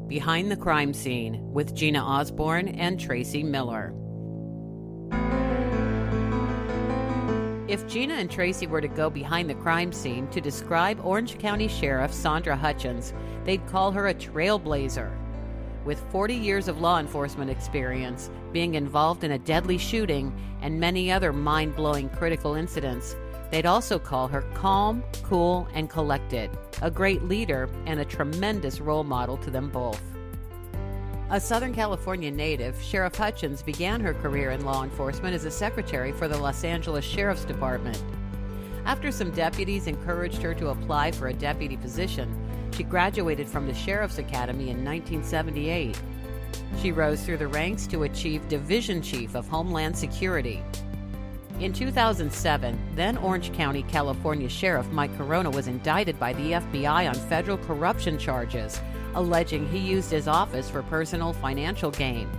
Behind the Crime Scene with Gina Osborne and Tracy Miller. If Gina and Tracy were to go behind the crime scene to describe Orange County Sheriff Sandra Hutchins, they'd call her a trailblazer. With 40 years of law enforcement experience, being involved in a deadly shooting, and many other mind-blowing critical incidents, they'd also call her calm, cool, and collected, a great leader and a tremendous role model to them both. A Southern California native, Sheriff Hutchins began her career in law enforcement as a secretary for the Los Angeles Sheriff's Department. After some deputies encouraged her to apply for a deputy position, she graduated from the Sheriff's Academy in 1978. She rose through the ranks to achieve Division Chief of Homeland Security. In 2007, then Orange County, California Sheriff Mike Corona was indicted by the FBI on federal corruption charges, alleging he used his office for personal financial gain.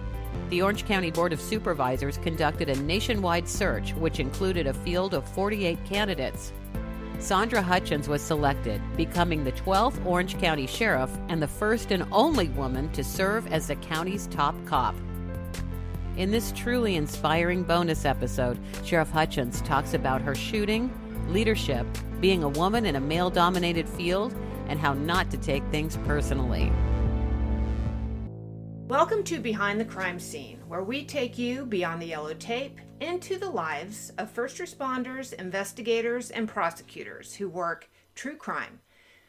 The Orange County Board of Supervisors conducted a nationwide search, which included a field of 48 candidates. Sandra Hutchins was selected, becoming the 12th Orange County Sheriff and the first and only woman to serve as the county's top cop. In this truly inspiring bonus episode, Sheriff Hutchins talks about her shooting, leadership, being a woman in a male-dominated field, and how not to take things personally. Welcome to Behind the Crime Scene, where we take you beyond the yellow tape into the lives of first responders, investigators, and prosecutors who work true crime.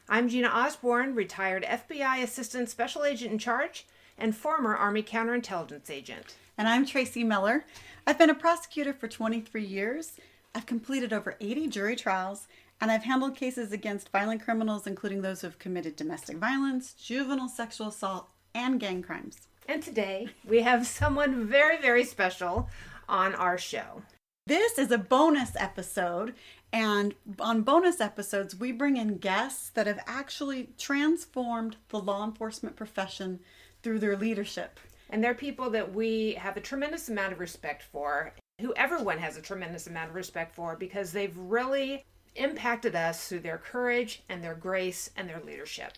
I'm Gina Osborne, retired FBI Assistant Special Agent in Charge and former Army Counterintelligence Agent. And I'm Tracy Miller. I've been a prosecutor for 23 years. I've completed over 80 jury trials, and I've handled cases against violent criminals, including those who have committed domestic violence, juvenile sexual assault, and gang crimes. And today, we have someone very, very special on our show. This is a bonus episode, and on bonus episodes, we bring in guests that have actually transformed the law enforcement profession through their leadership. And they're people that we have a tremendous amount of respect for, who everyone has a tremendous amount of respect for, because they've really impacted us through their courage and their grace and their leadership.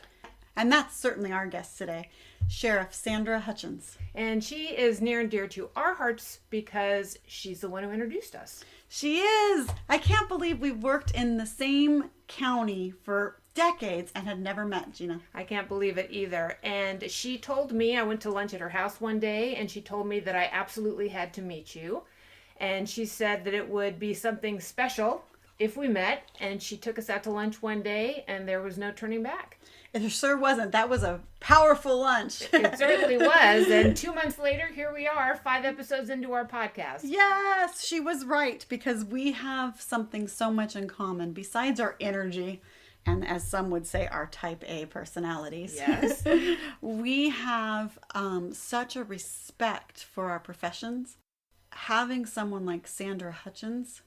And that's certainly our guest today, Sheriff Sandra Hutchins. And she is near and dear to our hearts because she's the one who introduced us. She is! I can't believe we've worked in the same county for decades and had never met, Gina. I can't believe it either. And she told me, I went to lunch at her house one day, and she told me that I absolutely had to meet you. And she said that it would be something special if we met, and she took us out to lunch one day, and there was no turning back. It sure wasn't. That was a powerful lunch. It certainly was. And 2 months later, here we are, 5 episodes into our podcast. Yes, she was right, because we have something so much in common besides our energy and, as some would say, our type A personalities. Yes. We have such a respect for our professions. Having someone like Sandra Hutchins,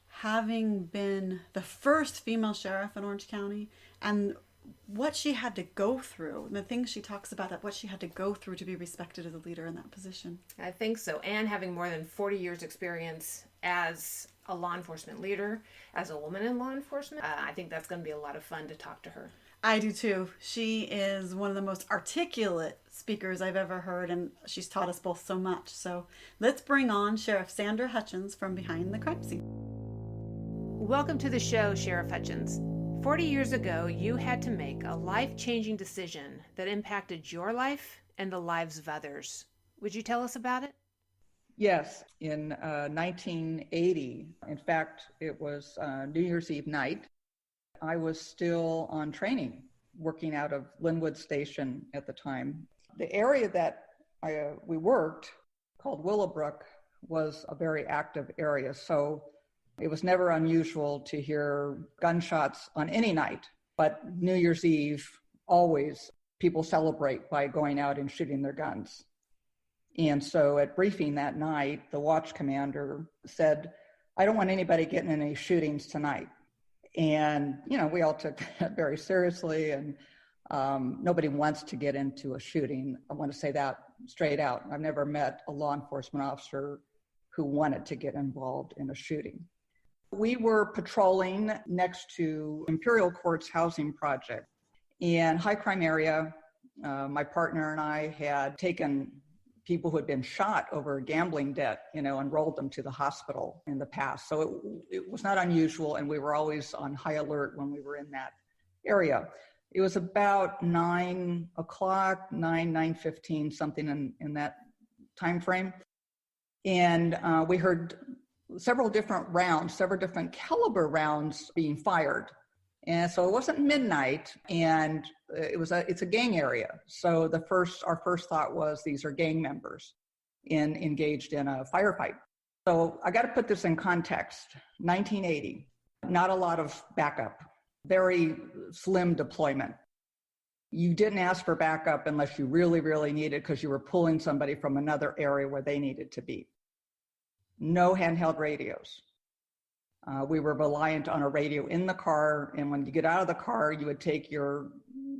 having been the first female sheriff in Orange County, and what she had to go through, and the things she talks about, that what she had to go through to be respected as a leader in that position. I think so. And having more than 40 years experience as a law enforcement leader, as a woman in law enforcement, I think that's going to be a lot of fun to talk to her. I do too. She is one of the most articulate speakers I've ever heard, and she's taught us both so much. So let's bring on Sheriff Sandra Hutchins from Behind the Crime Scene. Welcome to the show, Sheriff Hutchins. 40 years ago, you had to make a life-changing decision that impacted your life and the lives of others. Would you tell us about it? Yes, in 1980. In fact, it was New Year's Eve night. I was still on training, working out of Linwood Station at the time. The area that we worked, called Willowbrook, was a very active area, so it was never unusual to hear gunshots on any night. But New Year's Eve, always, people celebrate by going out and shooting their guns. And so at briefing that night, the watch commander said, "I don't want anybody getting in any shootings tonight." And, we all took that very seriously, and nobody wants to get into a shooting. I want to say that straight out. I've never met a law enforcement officer who wanted to get involved in a shooting. We were patrolling next to Imperial Court's housing project in high crime area, My partner and I had taken people who had been shot over a gambling debt, and rolled them to the hospital in the past. So it was not unusual, and we were always on high alert when we were in that area. It was about 9 o'clock, 9:15, something in that time frame. And we heard several different caliber rounds being fired. And so it wasn't midnight, and it's a gang area. So our first thought was these are gang members engaged in a firefight. So I got to put this in context. 1980, not a lot of backup, very slim deployment. You didn't ask for backup unless you really, really needed, because you were pulling somebody from another area where they needed to be. No handheld radios. We were reliant on a radio in the car, and when you get out of the car, you would take your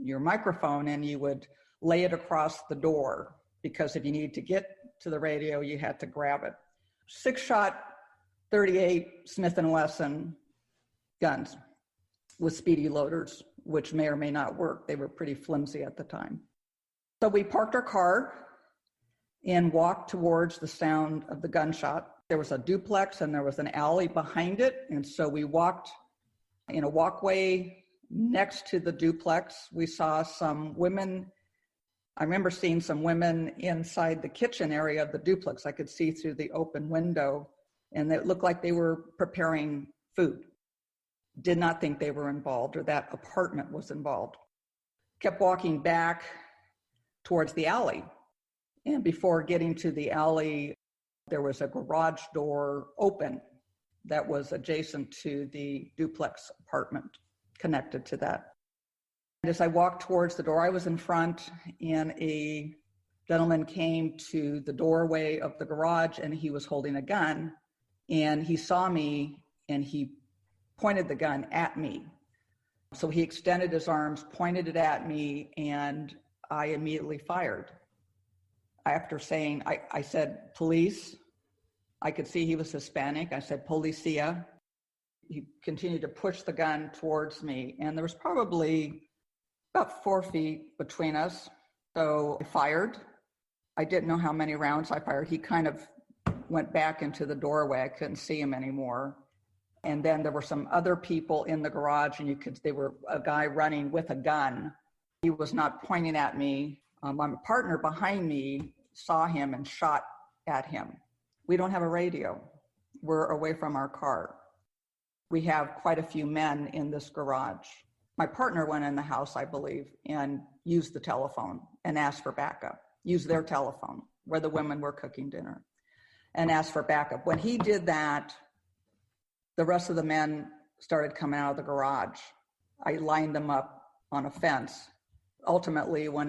microphone and you would lay it across the door, because if you needed to get to the radio, you had to grab it. 6-shot 38 Smith & Wesson guns with speedy loaders, which may or may not work. They were pretty flimsy at the time. So we parked our car and walked towards the sound of the gunshot. There was a duplex and there was an alley behind it. And so we walked in a walkway next to the duplex. We saw some women. I remember seeing some women inside the kitchen area of the duplex. I could see through the open window, and it looked like they were preparing food. Did not think they were involved or that apartment was involved. Kept walking back towards the alley. And before getting to the alley, there was a garage door open that was adjacent to the duplex apartment connected to that. And as I walked towards the door, I was in front, and a gentleman came to the doorway of the garage, and he was holding a gun, and he saw me, and he pointed the gun at me. So he extended his arms, pointed it at me, and I immediately fired. After saying, I said, police. I could see he was Hispanic. I said, policia. He continued to push the gun towards me, and there was probably about 4 feet between us. So I fired. I didn't know how many rounds I fired. He kind of went back into the doorway. I couldn't see him anymore. And then there were some other people in the garage, and they were a guy running with a gun. He was not pointing at me. My partner behind me saw him and shot at him. We don't have a radio. We're away from our car. We have quite a few men in this garage. My partner went in the house, I believe, and used the telephone and asked for backup. Used their telephone where the women were cooking dinner and asked for backup. When he did that, the rest of the men started coming out of the garage. I lined them up on a fence. Ultimately, when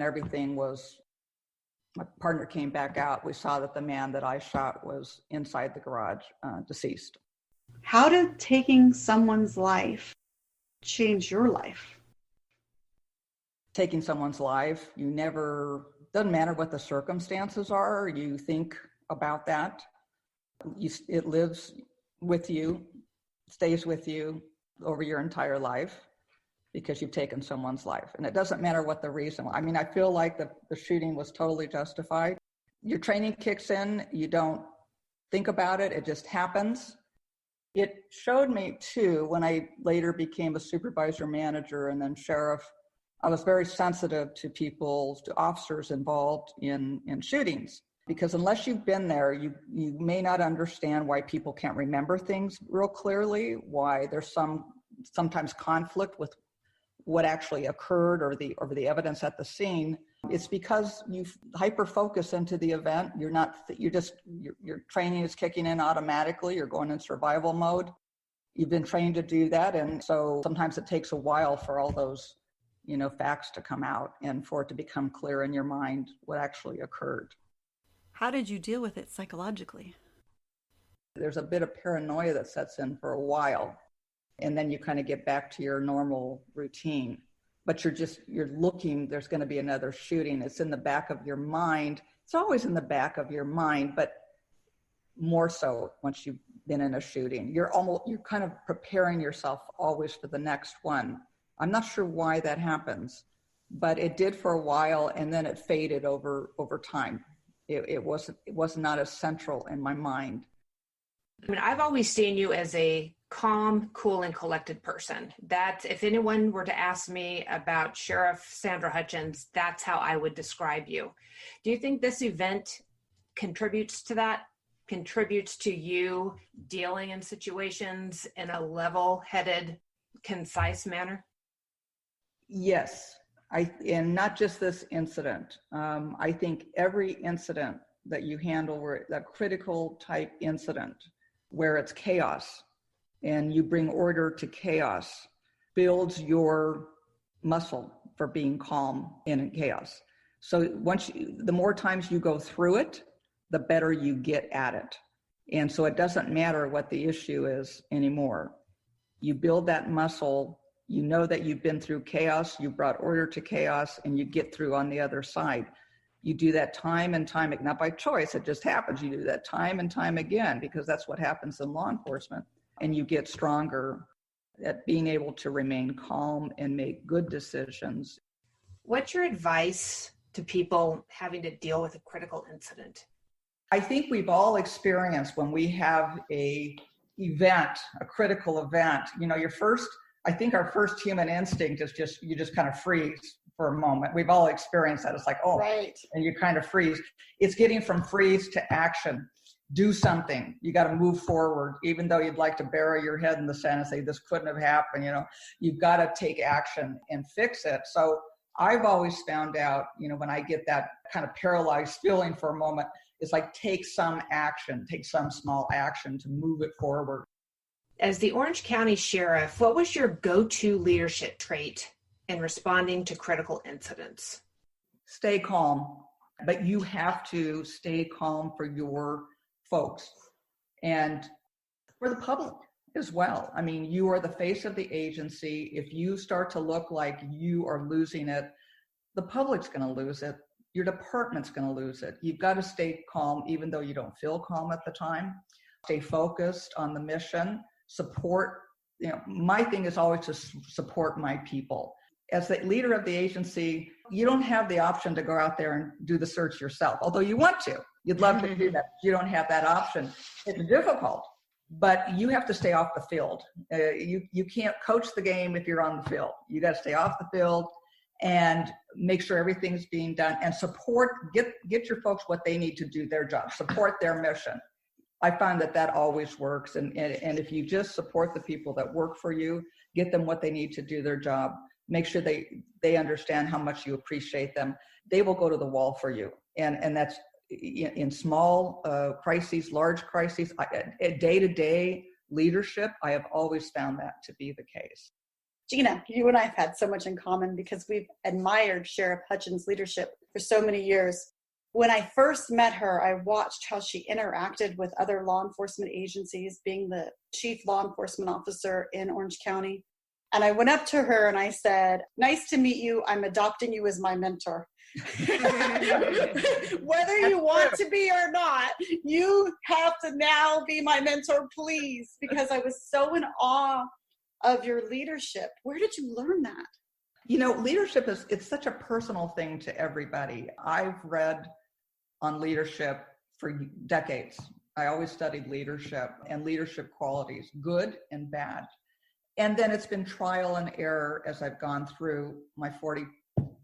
my partner came back out, we saw that the man that I shot was inside the garage, deceased. How did taking someone's life change your life? Taking someone's life, doesn't matter what the circumstances are, you think about that. It lives with you, stays with you over your entire life because you've taken someone's life. And it doesn't matter what the reason. I mean, I feel like the shooting was totally justified. Your training kicks in, you don't think about it, it just happens. It showed me too, when I later became a supervisor manager and then sheriff, I was very sensitive to officers involved in shootings. Because unless you've been there, you may not understand why people can't remember things real clearly, why there's sometimes conflict with what actually occurred or the evidence at the scene. It's because you hyper focus into the event. Your training is kicking in automatically. You're going in survival mode. You've been trained to do that. And so sometimes it takes a while for all those, facts to come out and for it to become clear in your mind what actually occurred. How did you deal with it psychologically? There's a bit of paranoia that sets in for a while, and then you kind of get back to your normal routine. But you're looking, there's going to be another shooting. It's in the back of your mind. It's always in the back of your mind, but more so once you've been in a shooting. You're kind of preparing yourself always for the next one. I'm not sure why that happens, but it did for a while, and then it faded over time. It was not as central in my mind. I mean, I've always seen you as a calm, cool, and collected person. That if anyone were to ask me about Sheriff Sandra Hutchins, that's how I would describe you. Do you think this event contributes to that? Contributes to you dealing in situations in a level-headed, concise manner? Yes, and not just this incident. I think every incident that you handle, where that critical type incident, where it's chaos and you bring order to chaos, builds your muscle for being calm in chaos. So the more times you go through it, the better you get at it. And so it doesn't matter what the issue is anymore. You build that muscle, you know that you've been through chaos, you brought order to chaos, and you get through on the other side. You do that time and time, not by choice, it just happens. You do that time and time again, because that's what happens in law enforcement. And you get stronger at being able to remain calm and make good decisions. What's your advice to people having to deal with a critical incident? I think we've all experienced when we have a critical event, I think our first human instinct is you just kind of freeze for a moment. We've all experienced that. It's like, oh, right. And you kind of freeze. It's getting from freeze to action. Do something. You got to move forward, even though you'd like to bury your head in the sand and say, this couldn't have happened. You've got to take action and fix it. So I've always found out, when I get that kind of paralyzed feeling for a moment, it's like, take some action, take some small action to move it forward. As the Orange County Sheriff, what was your go-to leadership trait in responding to critical incidents? Stay calm, but you have to stay calm for your folks and for the public as well. I mean, you are the face of the agency. If you start to look like you are losing it, the public's going to lose it. Your department's going to lose it. You've got to stay calm, even though you don't feel calm at the time. Stay focused on the mission. Support, my thing is always to support my people. As the leader of the agency, you don't have the option to go out there and do the search yourself, although you want to. You'd love to do that. You don't have that option. It's difficult, but you have to stay off the field. You can't coach the game if you're on the field. You got to stay off the field and make sure everything's being done and get your folks what they need to do their job, support their mission. I find that always works. And if you just support the people that work for you, get them what they need to do their job, make sure they understand how much you appreciate them, they will go to the wall for you. And that's in small crises, large crises, day-to-day leadership, I have always found that to be the case. Gina, you and I have had so much in common because we've admired Sheriff Hutchins' leadership for so many years. When I first met her, I watched how she interacted with other law enforcement agencies, being the chief law enforcement officer in Orange County. And I went up to her and I said, "Nice to meet you. I'm adopting you as my mentor." Whether you want to be or not, you have to now be my mentor, please, because I was so in awe of your leadership. Where did you learn that? Leadership it's such a personal thing to everybody. I've read on leadership for decades. I always studied leadership and leadership qualities, good and bad. And then it's been trial and error as I've gone through my 40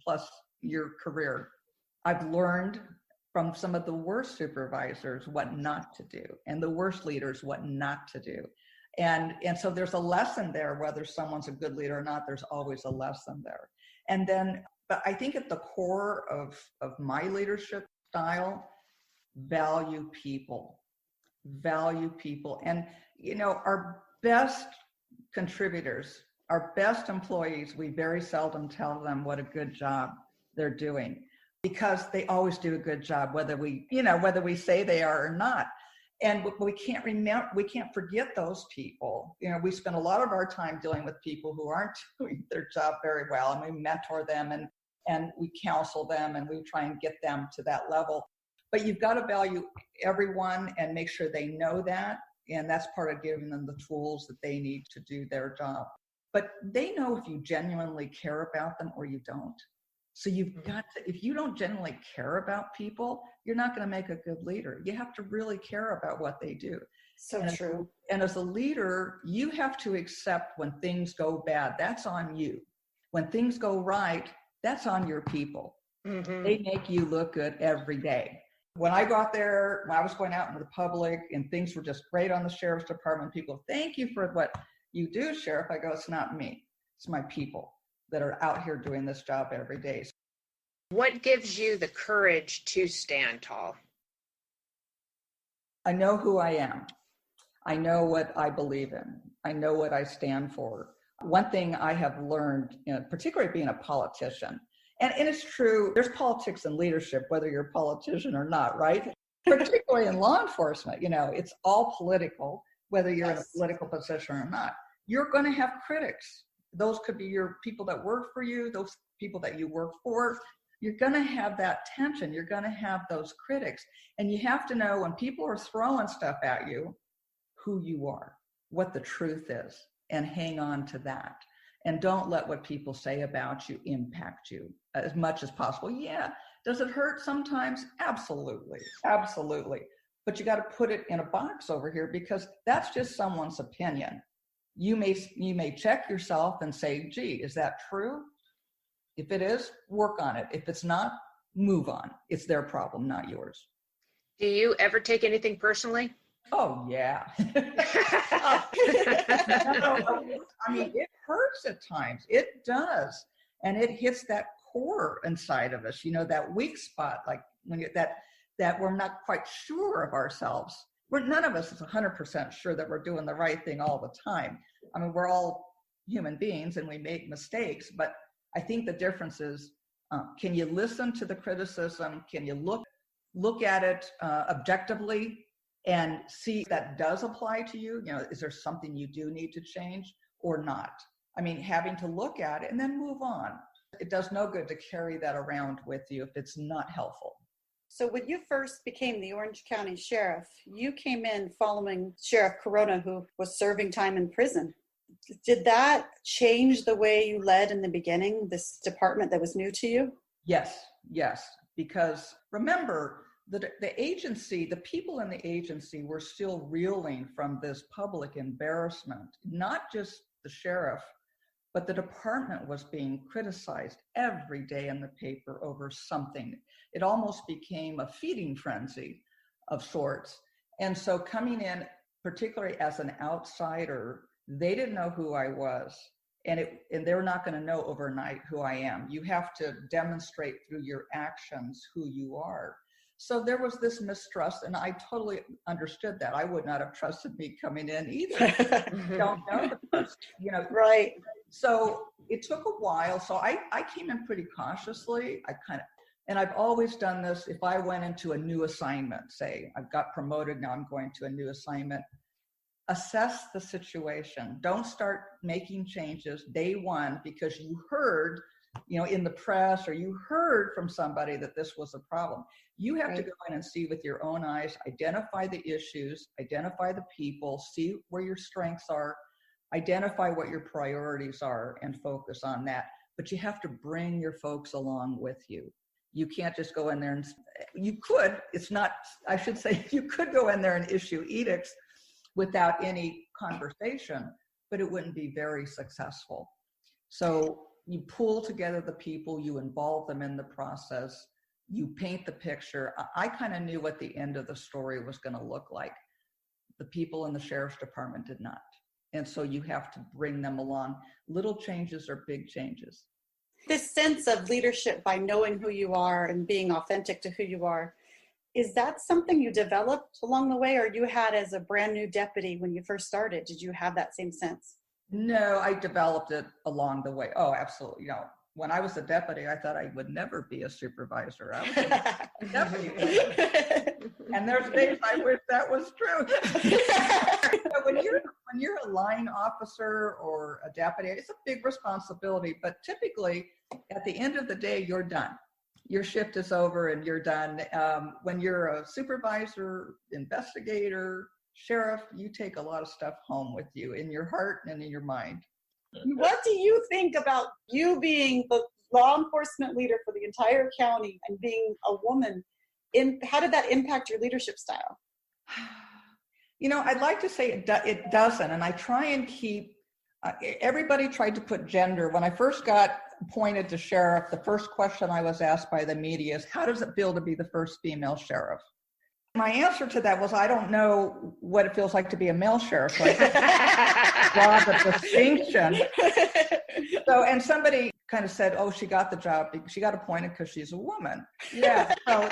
plus year career. I've learned from some of the worst supervisors what not to do, and the worst leaders what not to do. And so there's a lesson there, whether someone's a good leader or not, there's always a lesson there. And then, but I think at the core of my leadership style, value people. And, our best contribitors, our best employees, we very seldom tell them what a good job they're doing, because they always do a good job, whether we say they are or not. And we can't forget those people. We spend a lot of our time dealing with people who aren't doing their job very well, and we mentor them and we counsel them and we try and get them to that level. But you've got to value everyone and make sure they know that. And that's part of giving them the tools that they need to do their job. But they know if you genuinely care about them or you don't. So you've got to, if you don't genuinely care about people, you're not going to make a good leader. You have to really care about what they do. So and true. And as a leader, you have to accept when things go bad, that's on you. When things go right, that's on your people. Mm-hmm. They make you look good every day. When I got there, when I was going out into the public and things were just great on the sheriff's department, people, thank you for what you do, Sheriff. I go, it's not me. It's my people that are out here doing this job every day. What gives you the courage to stand tall? I know who I am. I know what I believe in. I know what I stand for. One thing I have learned, particularly being a politician, and it's true, there's politics in leadership, whether you're a politician or not, right? Particularly in law enforcement, it's all political, whether you're in a political position or not. You're going to have critics. Those could be your people that work for you, those people that you work for. You're going to have that tension. You're going to have those critics. And you have to know when people are throwing stuff at you, who you are, what the truth is, and hang on to that. And don't let what people say about you impact you as much as possible. Yeah. Does it hurt sometimes? Absolutely. Absolutely. But you got to put it in a box over here because that's just someone's opinion. You may check yourself and say, gee, is that true? If it is, work on it. If it's not, move on. It's their problem, not yours. Do you ever take anything personally? Oh, yeah. I mean, it hurts at times. It does. And it hits that core inside of us, that weak spot, like when that we're not quite sure of ourselves. None of us is 100% sure that we're doing the right thing all the time. I mean, we're all human beings and we make mistakes, but I think the difference is, can you listen to the criticism? Can you look at it objectively and see if that does apply to you? Is there something you do need to change or not? I mean, having to look at it and then move on. It does no good to carry that around with you if it's not helpful. So when you first became the Orange County Sheriff, you came in following Sheriff Corona, who was serving time in prison. Did that change the way you led in the beginning, this department that was new to you? Yes. Because remember, the agency, the people in the agency were still reeling from this public embarrassment. Not just the sheriff, but the department was being criticized every day in the paper over something. It almost became a feeding frenzy of sorts. And so coming in, particularly as an outsider, they didn't know who I was. And they're not going to know overnight who I am. You have to demonstrate through your actions who you are. So there was this mistrust, and I totally understood that. I would not have trusted me coming in either. Don't know the person, Right. So it took a while. So I came in pretty cautiously. And I've always done this. If I went into a new assignment, say I've got promoted, now I'm going to a new assignment, assess the situation. Don't start making changes day one because you heard, in the press or you heard from somebody that this was a problem. You have to go in and see with your own eyes, identify the issues, identify the people, see where your strengths are, identify what your priorities are and focus on that. But you have to bring your folks along with you. You can't just go in there and you could go in there and issue edicts without any conversation, but it wouldn't be very successful. So you pull together the people, you involve them in the process, you paint the picture. I kind of knew what the end of the story was going to look like. The people in the sheriff's department did not. And so you have to bring them along. Little changes are big changes. This sense of leadership by knowing who you are and being authentic to who you are, is that something you developed along the way, or you had as a brand new deputy when you first started? Did you have that same sense? No, I developed it along the way. Oh, absolutely. When I was a deputy, I thought I would never be a supervisor. I was a deputy. And there's days I wish that was true. So when you're a line officer or a deputy, it's a big responsibility. But typically, at the end of the day, you're done. Your shift is over and you're done. When you're a supervisor, investigator, sheriff, you take a lot of stuff home with you in your heart and in your mind. What do you think about you being law enforcement leader for the entire county and being a woman, how did that impact your leadership style? I'd like to say it doesn't. And I try and keep, everybody tried to put gender. When I first got appointed to sheriff, the first question I was asked by the media is, how does it feel to be the first female sheriff? My answer to that was, I don't know what it feels like to be a male sheriff. So I draw the distinction. So, and somebody kind of said, oh, she got the job, she got appointed because she's a woman. Yeah, so,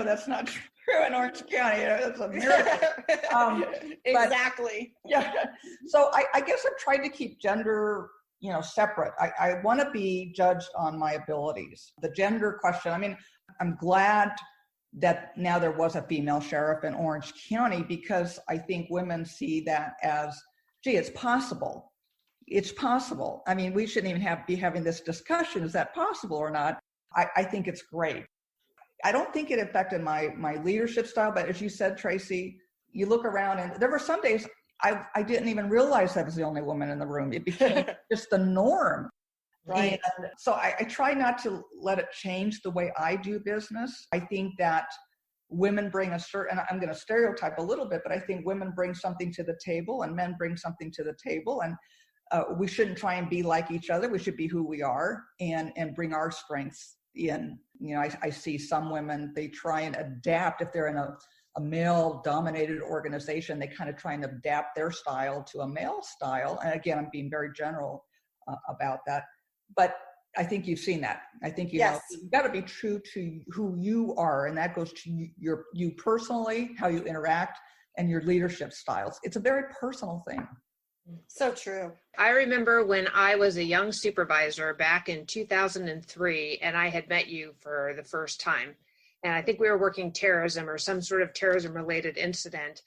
that's not true in Orange County. That's a miracle. Exactly. Yeah. So I guess I've tried to keep gender, separate. I want to be judged on my abilities. The gender question, I'm glad that now there was a female sheriff in Orange County, because I think women see that as, gee, it's possible. It's possible. We shouldn't even be having this discussion. Is that possible or not? I think it's great. I don't think it affected my leadership style, but as you said, Tracy, you look around and there were some days I didn't even realize I was the only woman in the room. It became just the norm. Right. And so I try not to let it change the way I do business. I think that women bring a certain, I'm going to stereotype a little bit, but I think women bring something to the table and men bring something to the table. And we shouldn't try and be like each other. We should be who we are and bring our strengths in. I see some women, they try and adapt. If they're in a male-dominated organization, they kind of try and adapt their style to a male style. And again, I'm being very general about that. But I think you've seen that. I think you've got to be true to who you are, and that goes to you personally, how you interact, and your leadership styles. It's a very personal thing. So true. I remember when I was a young supervisor back in 2003, and I had met you for the first time. And I think we were working terrorism or some sort of terrorism-related incident.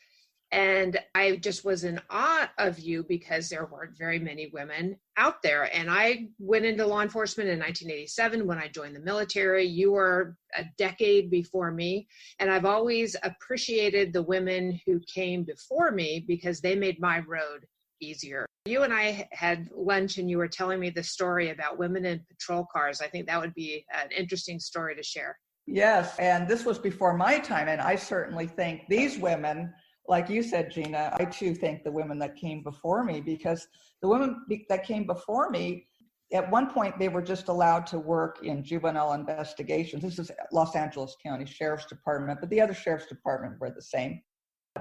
And I just was in awe of you because there weren't very many women out there. And I went into law enforcement in 1987 when I joined the military. You were a decade before me. And I've always appreciated the women who came before me because they made my road easier. You and I had lunch and you were telling me the story about women in patrol cars. I think that would be an interesting story to share. Yes. And this was before my time. And I certainly think these women, like you said, Gina, I too thank the women that came before me, because the women that came before me, at one point, they were just allowed to work in juvenile investigations. This is Los Angeles County Sheriff's Department, but the other Sheriff's Department were the same.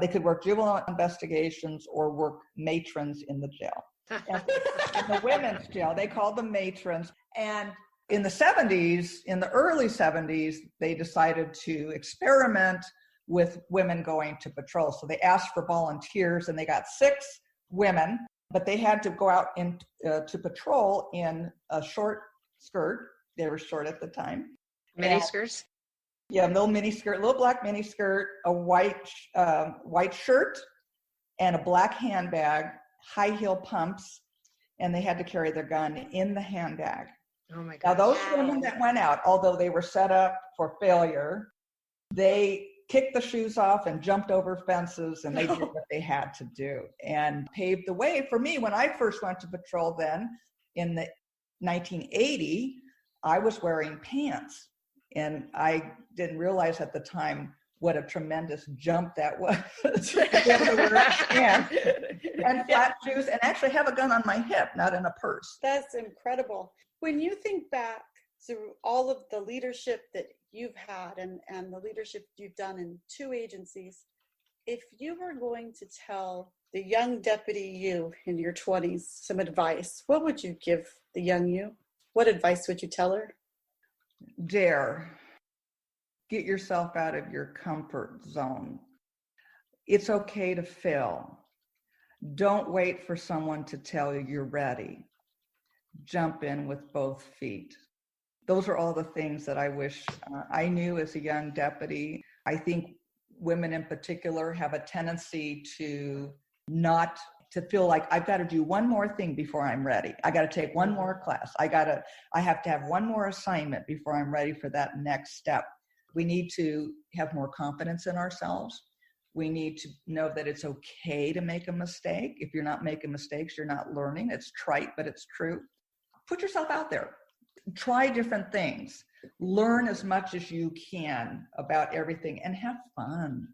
They could work juvenile investigations or work matrons in the jail. In the women's jail, they called them matrons. And in the 70s, in the early 70s, they decided to experiment with women going to patrol. So they asked for volunteers, and they got 6 women, but they had to go out to patrol in a short skirt. They were short at the time. Mini skirts? Yeah, little mini skirt, little black mini skirt, a white shirt, and a black handbag, high heel pumps, and they had to carry their gun in the handbag. Oh my God. Now those women that went out, although they were set up for failure, they kicked the shoes off and jumped over fences, and they did what they had to do and paved the way for me. When I first went to patrol then in the 1980, I was wearing pants, and I didn't realize at the time what a tremendous jump that was to be able to wear pants and flat shoes and actually have a gun on my hip, not in a purse. That's incredible. When you think back to all of the leadership that you've had and the leadership you've done in 2 agencies, if you were going to tell the young deputy you in your 20s some advice, what would you give the young you? What advice would you tell her? Dare. Get yourself out of your comfort zone. It's okay to fail. Don't wait for someone to tell you you're ready. Jump in with both feet. Those are all the things that I wish I knew as a young deputy. I think women in particular have a tendency to not to feel like I've got to do one more thing before I'm ready. I got to take one more class. I have to have one more assignment before I'm ready for that next step. We need to have more confidence in ourselves. We need to know that it's okay to make a mistake. If you're not making mistakes, you're not learning. It's trite, but it's true. Put yourself out there. Try different things. Learn as much as you can about everything and have fun.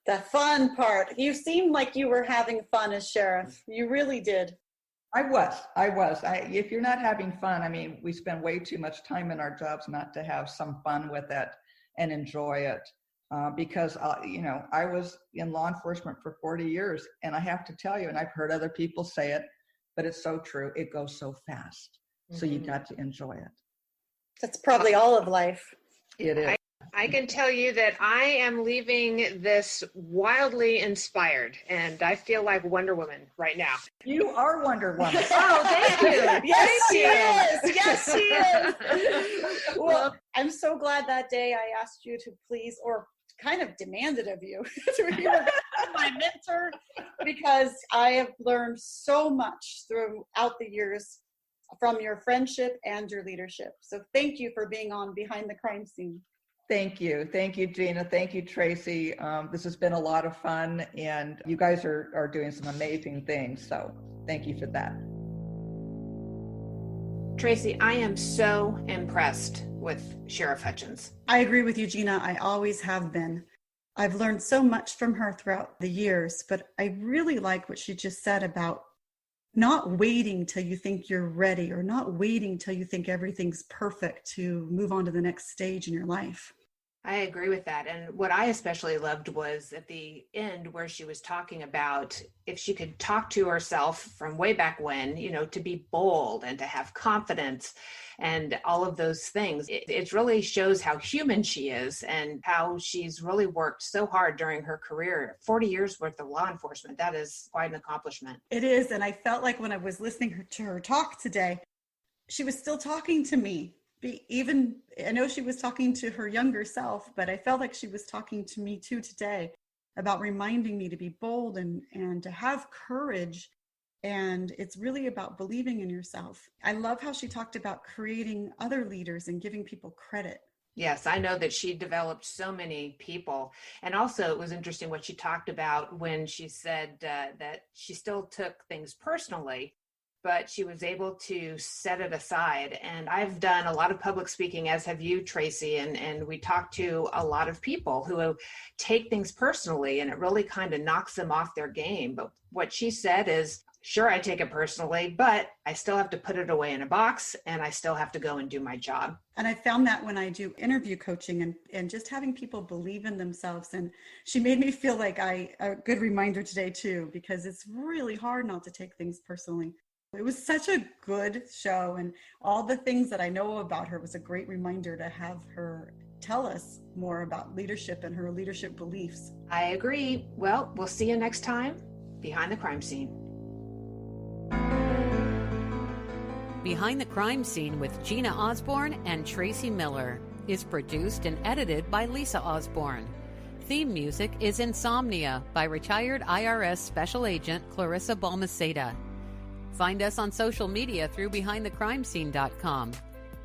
The fun part. You seemed like you were having fun as sheriff. You really did. I was. If you're not having fun, I mean, we spend way too much time in our jobs not to have some fun with it and enjoy it. Because, I was in law enforcement for 40 years, and I have to tell you, and I've heard other people say it, but it's so true. It goes so fast. Mm-hmm. So you got to enjoy it. That's probably all of life. It is. I can tell you that I am leaving this wildly inspired, and I feel like Wonder Woman right now. You are Wonder Woman. Oh, thank you. Yes, she is. Yes, she is. Well, I'm so glad that day I asked you to please, or kind of demanded of you to be my mentor, because I have learned so much throughout the years from your friendship and your leadership. So thank you for being on Behind the Crime Scene. Thank you. Thank you, Gina. Thank you, Tracy. This has been a lot of fun, and you guys are doing some amazing things. So thank you for that. Tracy, I am so impressed with Sheriff Hutchins. I agree with you, Gina. I always have been. I've learned so much from her throughout the years, but I really like what she just said about not waiting till you think you're ready, or not waiting till you think everything's perfect to move on to the next stage in your life. I agree with that. And what I especially loved was at the end where she was talking about if she could talk to herself from way back when, to be bold and to have confidence and all of those things. It really shows how human she is and how she's really worked so hard during her career. 40 years worth of law enforcement. That is quite an accomplishment. It is. And I felt like when I was listening to her talk today, she was still talking to me. I know she was talking to her younger self, but I felt like she was talking to me too today about reminding me to be bold and to have courage. And it's really about believing in yourself. I love how she talked about creating other leaders and giving people credit. Yes, I know that she developed so many people. And also it was interesting what she talked about when she said that she still took things personally, but she was able to set it aside. And I've done a lot of public speaking, as have you, Tracy, and we talk to a lot of people who take things personally, and it really kind of knocks them off their game. But what she said is, sure, I take it personally, but I still have to put it away in a box, and I still have to go and do my job. And I found that when I do interview coaching and just having people believe in themselves. And she made me feel like a good reminder today too, because it's really hard not to take things personally. It was such a good show, and all the things that I know about her was a great reminder to have her tell us more about leadership and her leadership beliefs. I agree. Well, we'll see you next time, Behind the Crime Scene. Behind the Crime Scene with Gina Osborne and Tracy Miller is produced and edited by Lisa Osborne. Theme music is Insomnia by retired IRS Special Agent Clarissa Balmaceda. Find us on social media through BehindTheCrimeScene.com.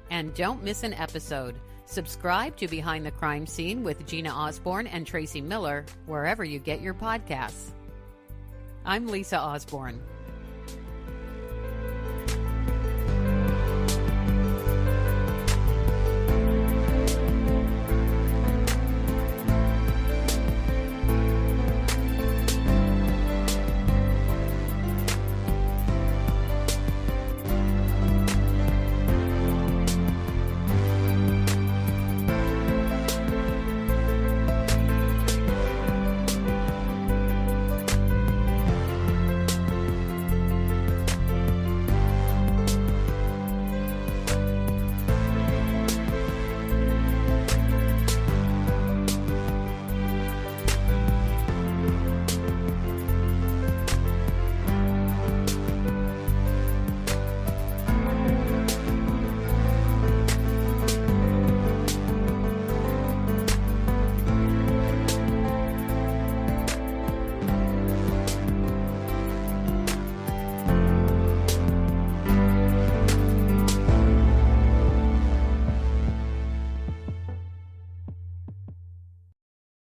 And don't miss an episode. Subscribe to Behind the Crime Scene with Gina Osborne and Tracy Miller wherever you get your podcasts. I'm Lisa Osborne.